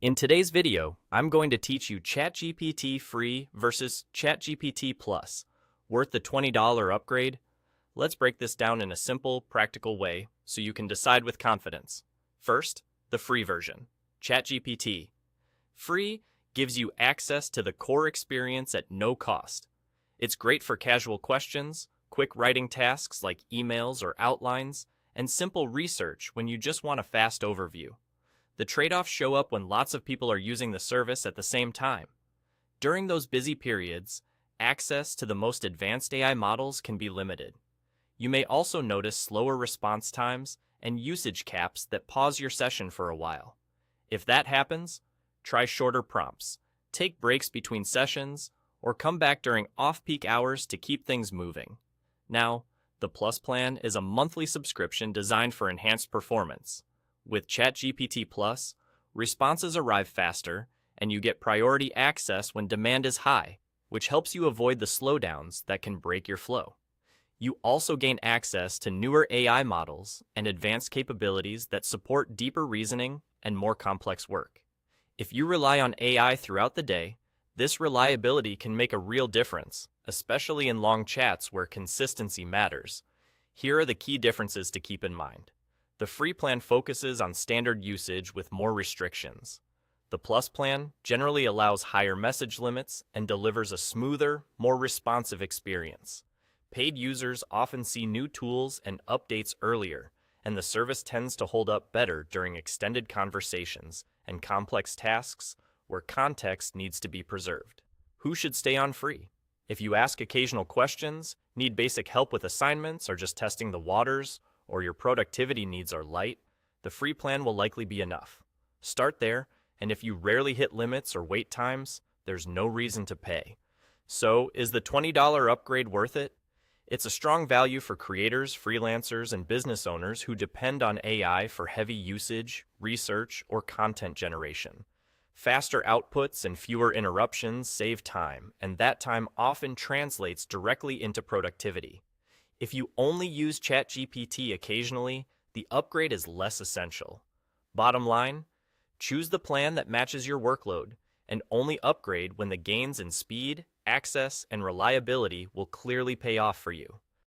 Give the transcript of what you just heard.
In today's video, I'm going to teach you ChatGPT free versus ChatGPT Plus. Worth the $20 upgrade? Let's break this down in a simple, practical way so you can decide with confidence. First, the free version, ChatGPT. Free gives you access to the core experience at no cost. It's great for casual questions, quick writing tasks like emails or outlines, and simple research when you just want a fast overview. The trade-offs show up when lots of people are using the service at the same time. During those busy periods, access to the most advanced AI models can be limited. You may also notice slower response times and usage caps that pause your session for a while. If that happens, try shorter prompts, take breaks between sessions, or come back during off-peak hours to keep things moving. Now, the Plus plan is a monthly subscription designed for enhanced performance. With ChatGPT Plus, responses arrive faster, and you get priority access when demand is high, which helps you avoid the slowdowns that can break your flow. You also gain access to newer AI models and advanced capabilities that support deeper reasoning and more complex work. If you rely on AI throughout the day, this reliability can make a real difference, especially in long chats where consistency matters. Here are the key differences to keep in mind. The free plan focuses on standard usage with more restrictions. The Plus plan generally allows higher message limits and delivers a smoother, more responsive experience. Paid users often see new tools and updates earlier, and the service tends to hold up better during extended conversations and complex tasks where context needs to be preserved. Who should stay on free? If you ask occasional questions, need basic help with assignments, or just testing the waters, or your productivity needs are light, the free plan will likely be enough. Start there, and if you rarely hit limits or wait times, there's no reason to pay. So, is the $20 upgrade worth it? It's a strong value for creators, freelancers, and business owners who depend on AI for heavy usage, research, or content generation. Faster outputs and fewer interruptions save time, and that time often translates directly into productivity. If you only use ChatGPT occasionally, the upgrade is less essential. Bottom line, choose the plan that matches your workload, and only upgrade when the gains in speed, access, and reliability will clearly pay off for you.